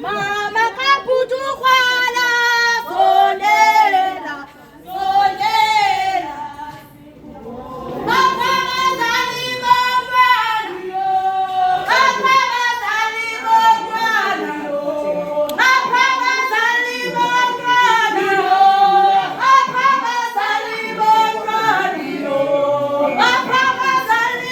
Mama kaputukwala solela solela Mama bazali bomwana Mama bazali bomwana Mama bazali bomwana Mama bazali bomwana Mama bazali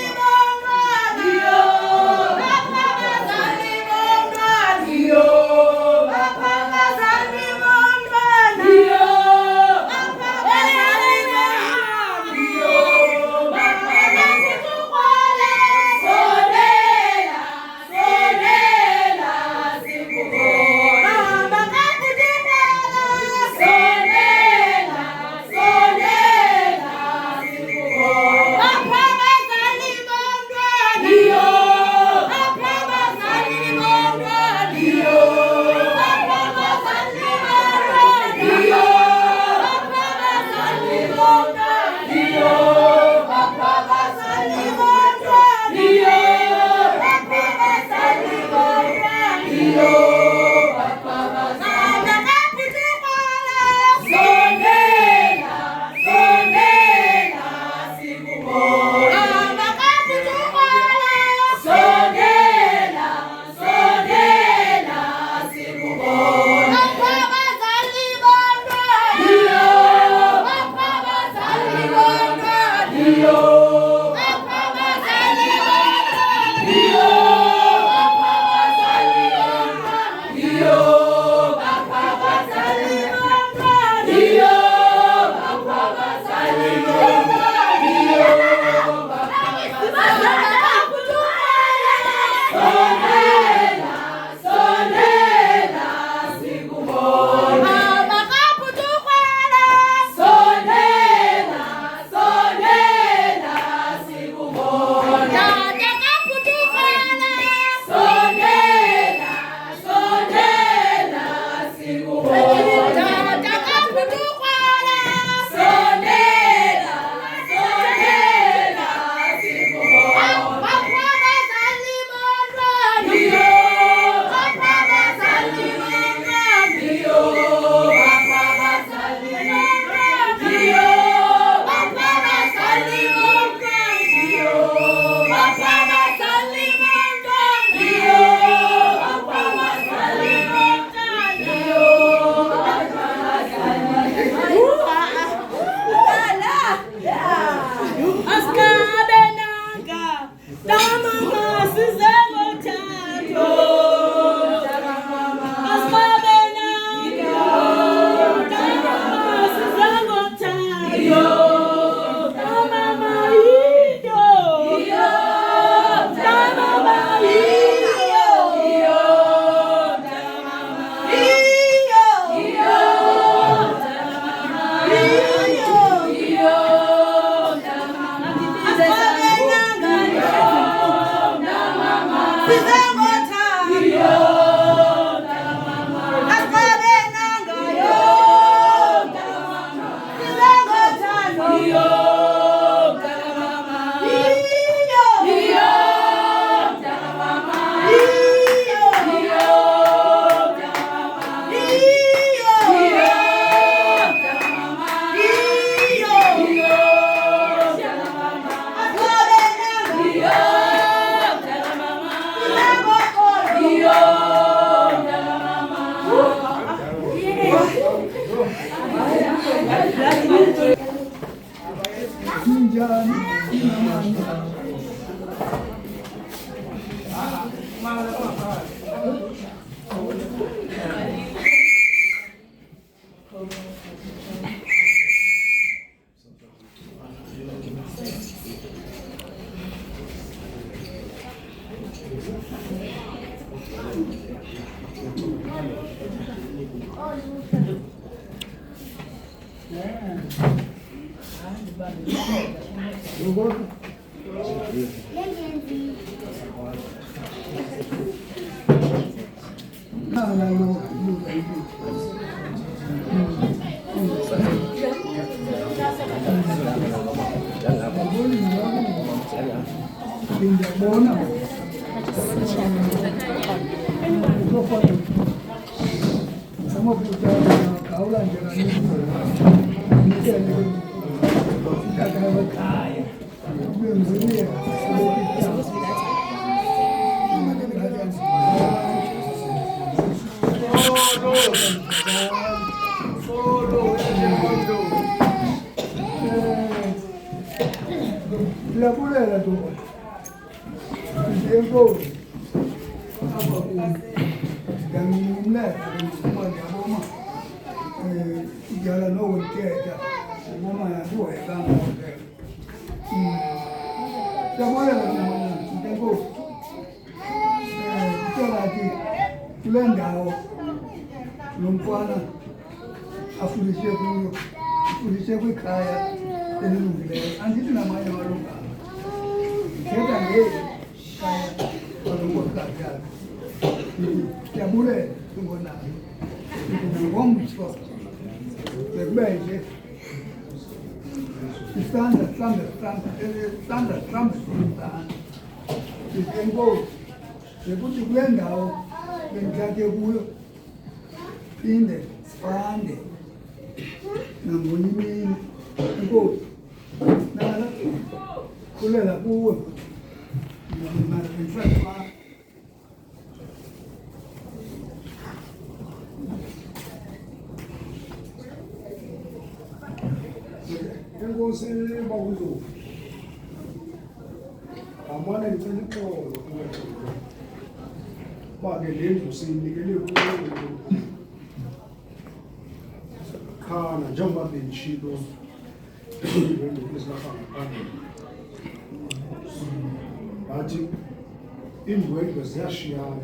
Indwendwe ziyashiyana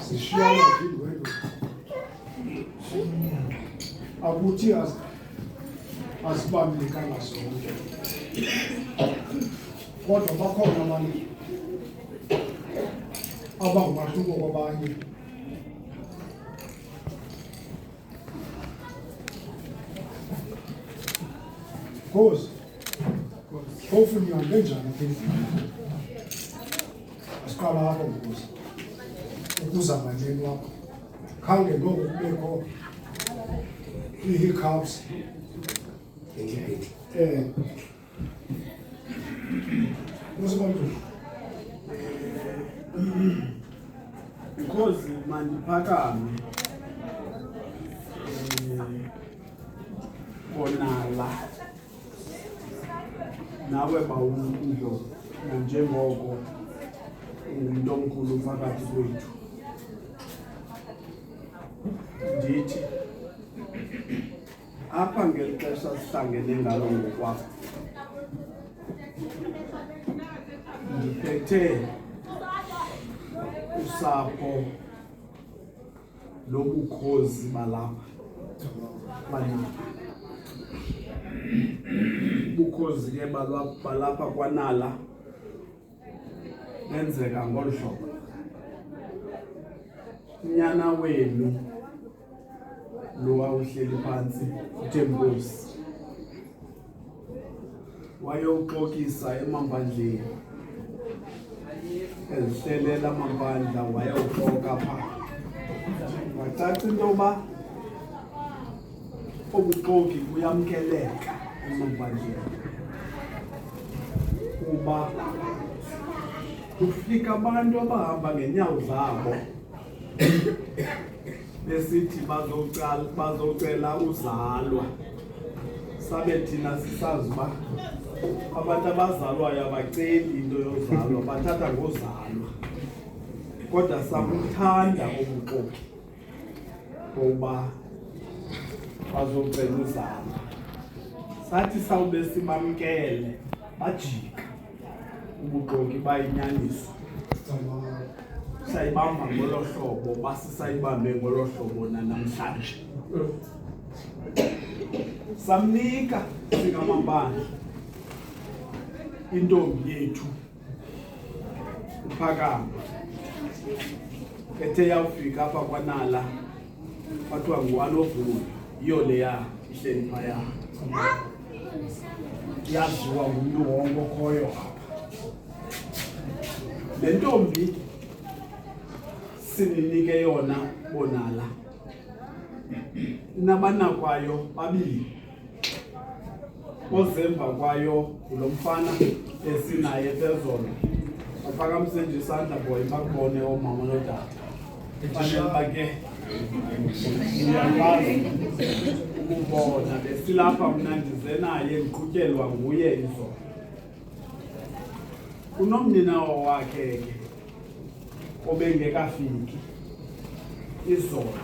zishiyana indwendwe akuthi azibambekanga zonke kodwa bakhona abantu abangumahluko kwabanye Kosi Hopefully ngihambe njani phezulu asiqala apho ngokuza ukuzamanyeni wakho khange ngoku kubekho ii-hiccups because mandiphakame konala nawe bawulo nanjengoko umuntu omkhulu phakathi kwethu ndithi apha ngeli xesha sihlangene ngalo ngokwakho ndiphethe usapho lobukhozi balapha bukhozi ke balapha kwanala lenzeka ngolu hlobo. Unyana wenu lo awuhleli phansi uThembusi wayewuxokisa emambandleni ezihlelela amabandla wayewuxoka pha wacaca into yoba ubuxoki buyamkeleka emambandleni kuba kufika abantu abahamba ngenyawo zabo besithi bazocela uzalwa sabe thina sisazi uba abantu abazalwayo abaceli into yozalwa bathatha ngozalwa kodwa sakuthanda ubuxoki ngoba bazocela uzalo. Sathi sawube sibamkele bajika ubuxoki bayinyaniso. Sayibamba ngolo hlobo basisayibambe ngolo hlobo namhlanje. Samnika singamambala intombi yethu uPhakama ethe yawufika apha kwanala kwathiwa nguAnovuyo yiyo leya ihleli phaya yaziwa ngumntu wonke okhoyo apha. Le ntombi sininike yona bonala inabanakwayo babili ozemva kwayo ngulo mfana esinaye phezolo aphakamise nje isandla boy bakubone omama nodade fanele bake ngiyakwazi ukubona besilapha mna ndize naye ndiqhutyelwa nguye izolo unomninawo wakhe ke obengekafiki izolo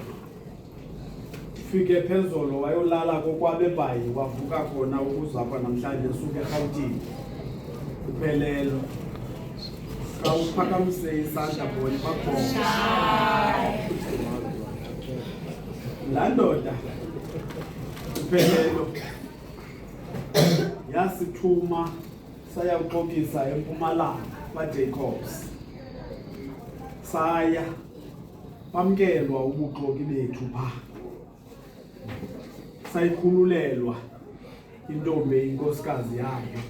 fike phezolo wayolala kokwabebayi wavuka khona ukuzapha namhlanje esuke eRhawutini uphelelo kawuphakamise isandla bona bakubona laa ndoda uphelelo yasithuma sayawuxokisa eMpumalanga kwaJacobs saya bamkelwa ubuxoki bethu pha sayikhululelwa intombi inkosikazi yayo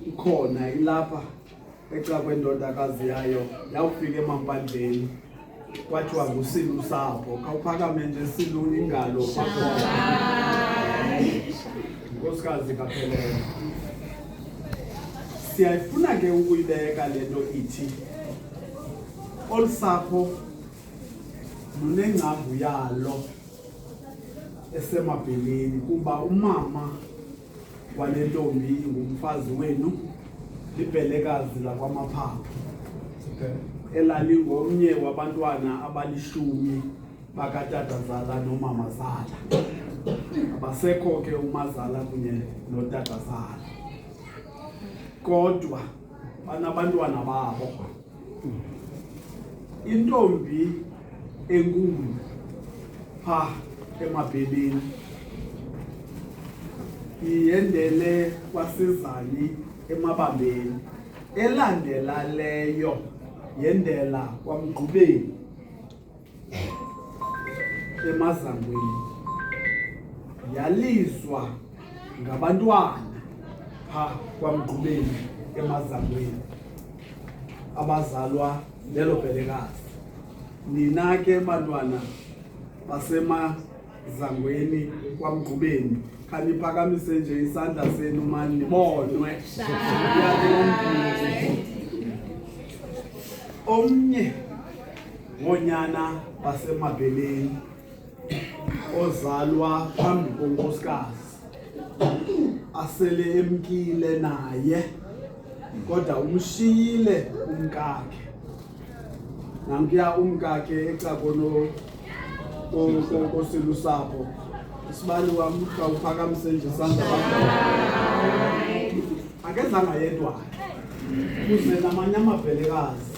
ikhona ilapha exa kwendodakazi yayo yawufika emampandleni kwathiwa nguSilu Sapho khawuphakame nje Silu ingalo inkosikazi kaphelele. Siyayifuna ke ukuyibeka lento ithi olusapho lunengcambu yalo esemabheleni kuba umama walentombi ngumfazi wenu libhelekazi lakwamaphaphu elalingomnye wabantwana abalishumi bakaTatazala noMamazala. Abasekho ke uMazala kunye noTatazala kodwa banabantwana babo. Intombi enkulu pha emabheleni iyendele kwaSizani emabambeni elandela leyo yendela kwaMgqubeni eMazangweni yalizwa ngabantwana pha kwaMgqubeni eMazangweni abazalwa lelo bhelekazi. Nina ke bantwana basemazangweni kwaMgqubeni khaniphakamise nje isandla senu mani nibonwe. Omnye ngonyana basemabheleni ozalwa phambi konkosikazi asele emkile naye kodwa umshiyile umkakhe nankuya umkakhe exa kono koSilu Sapho isibali wami khawuphakamise nje isandla akezanga yedwa kuze namanye amabhelekazi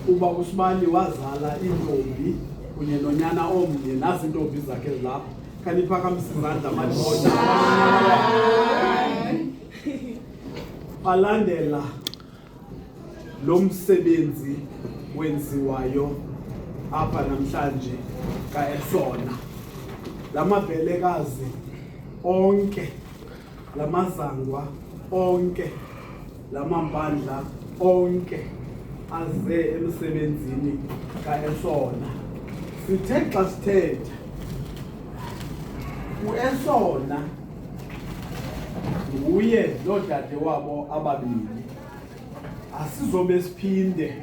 kuba uSibali wazala intombi kunye nonyana omnye nazi intombi zakhe lapha khaniphakamise izandla madodana balandela lo msebenzi wenziwayo apha namhlanje kaEsona. Lamabhelekazi onke lamazangwa onke lamampandla onke aze emsebenzini kaEsona. Sithe xa sithetha uEsona nguye nodade wabo ababili. Asizobe siphinde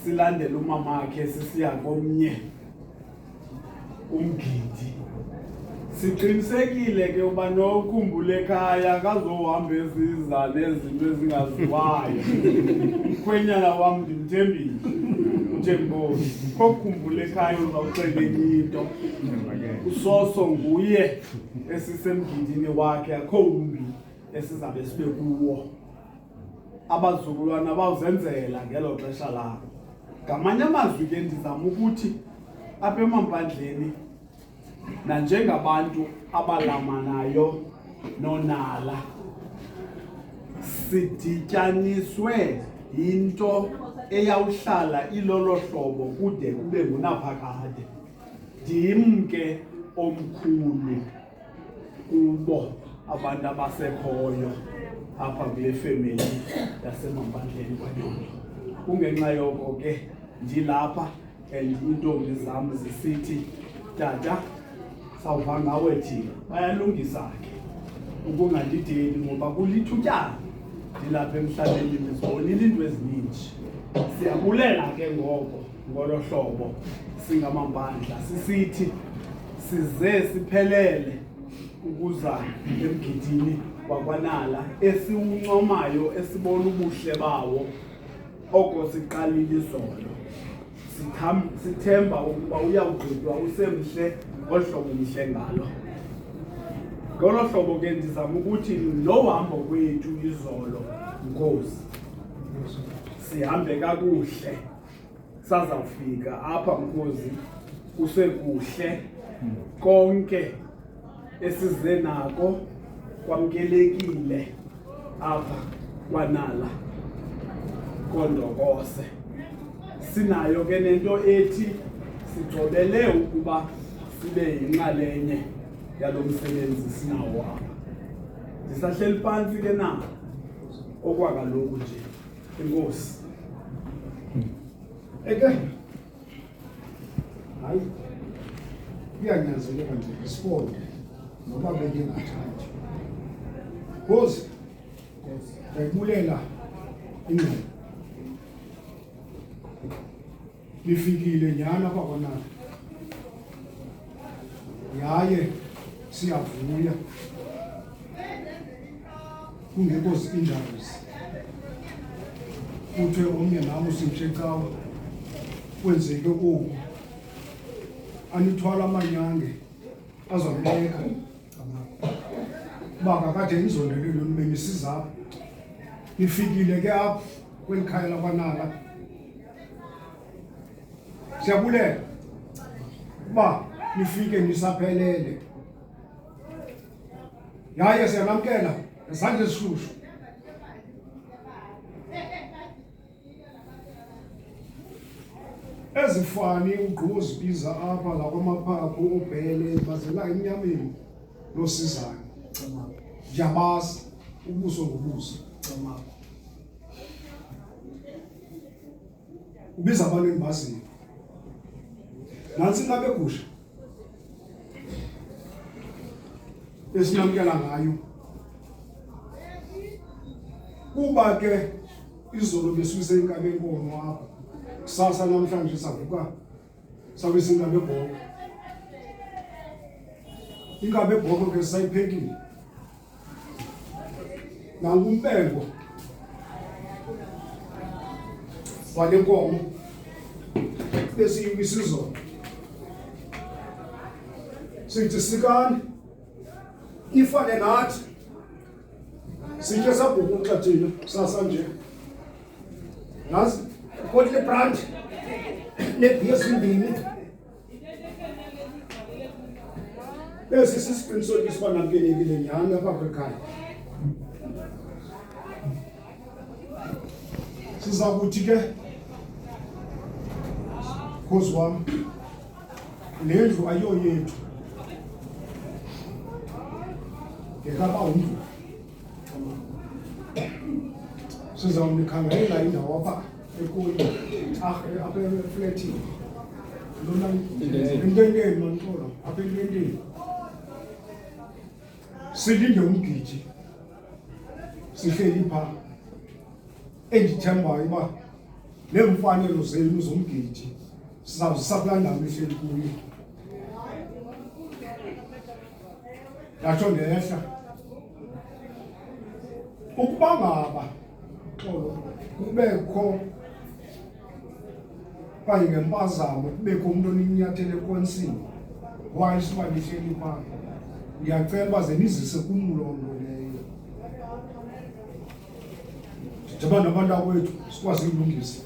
silandela umamakhe sisiya komnye umgidi. Siqinisekile ke uba nokhumbula ekhaya kazohamba eziza nezinto ezingaziwayo. Umkhwenyana wam ndimthembile Njengosi kokhumbula ekhaya uzawucela into usoso nguye esisemgidini wakhe akho umbi esizabe sibe kuwo abazukulwana bawuzenzela ngelo xesha labo. Ngamanye amazwi ke ndizama ukuthi apha emampandleni nanjengabantu abalamanayo nonala sidityaniswe into eyawuhlala ilolo hlobo kude kube ngunaphakade. Ndim ke omkhulu kubo abantu abasekhoyo apha kule family yasemampandleni kwaNyondo. Kungenxa yoko ke ndilapha and iintombi zam zisithi tata sawuva ngawe thina bayalungisa ke ukungandideli ngoba kulithutyana ndilapha emhlabeni ndizibonile into ezininji. Siyabulela ke ngolo hlobo singamampandla sisithi size siphelele ukuza emgidini wakwaNala esiwuncomayo esibona ubuhle bawo oko siqalile izolo. Sithemba ukuba uyawugqitywa usemhle ngohlobo mhle ngalo. Ngolo hlobo ke ndizama ukuthi nohambo kwethu izolo Nkosi sihambe kakuhle sazawufika apha Nkosi kusekuhle konke esize nako kwamkelekile apha kwaNala Kondokose. Sinayo ke nento ethi sigcobele ukuba sibe yinxalenye yalo msebenzi sinawo apha. Ndisahleli phansi ke na okwakaloku nje Inkosi. Eke hayi kuyanyanzeleka nje isifonde noba bendingathandi. Nkosi ndiyayibulela ingqondo nifikile nyhani apha kwaNala yaye siyavuya kungekho zi-injuries. Kuthiwe omnye nam usimtshecawa kwenzeke oku anithwala amanyange azawuleka uba kakade nizondelelo nibe nisizapha. Nifikile ke apha kweli khaya lakwaNala. Siyabulela uba nifike nisaphelele yaye siyanamkela ngezandla ezishushu. Ezifani ugqozibiza apha lakwamaphaphu obhele bazela emnyameni losizana. Ndiyabazi ubuso ngobuso. Ubiza abantu endibaziyo. Nantsi nabegusha esinamkela ngayo kuba ke izolo besuse inkabe enkomo apha. Kusasa namhlanje savuka sabe singabe bhoko. Inkabe bhoko ke sayiphekile. Nangumbengo wale nkomo besiyibisa izolo. Sithi sikani ifane nathi sithe sabhuka uxathile kusasa nje. Nazi kodwa lebrand nebhiya ezimbini bese sisiqinisekisa uba namkelekile nyhani apha kwekhaya. Siza kuthi ke Nkosi wam le ndlu ayiyo yethu ngekaba umntu. Sizawunikhangela indawo apha ekuyo apha efletini ententeni mantolo apha ententeni. Silinde umgidi sihleli phaa endithembayo uba neemfanelo zenu zomgidi sizawuzisa kulaa ndawo ehleli kuyo. Ndatsho ndehla ukuba ngaba xolo kubekho okanye ngempazamo kubekho umuntu oninyathele enkonsini waye isibali hleli phaa. Ndiyacela uba ze nizise kum loo nto leyo. Sidibane nabantu akwethu sikwazi uyilungisa.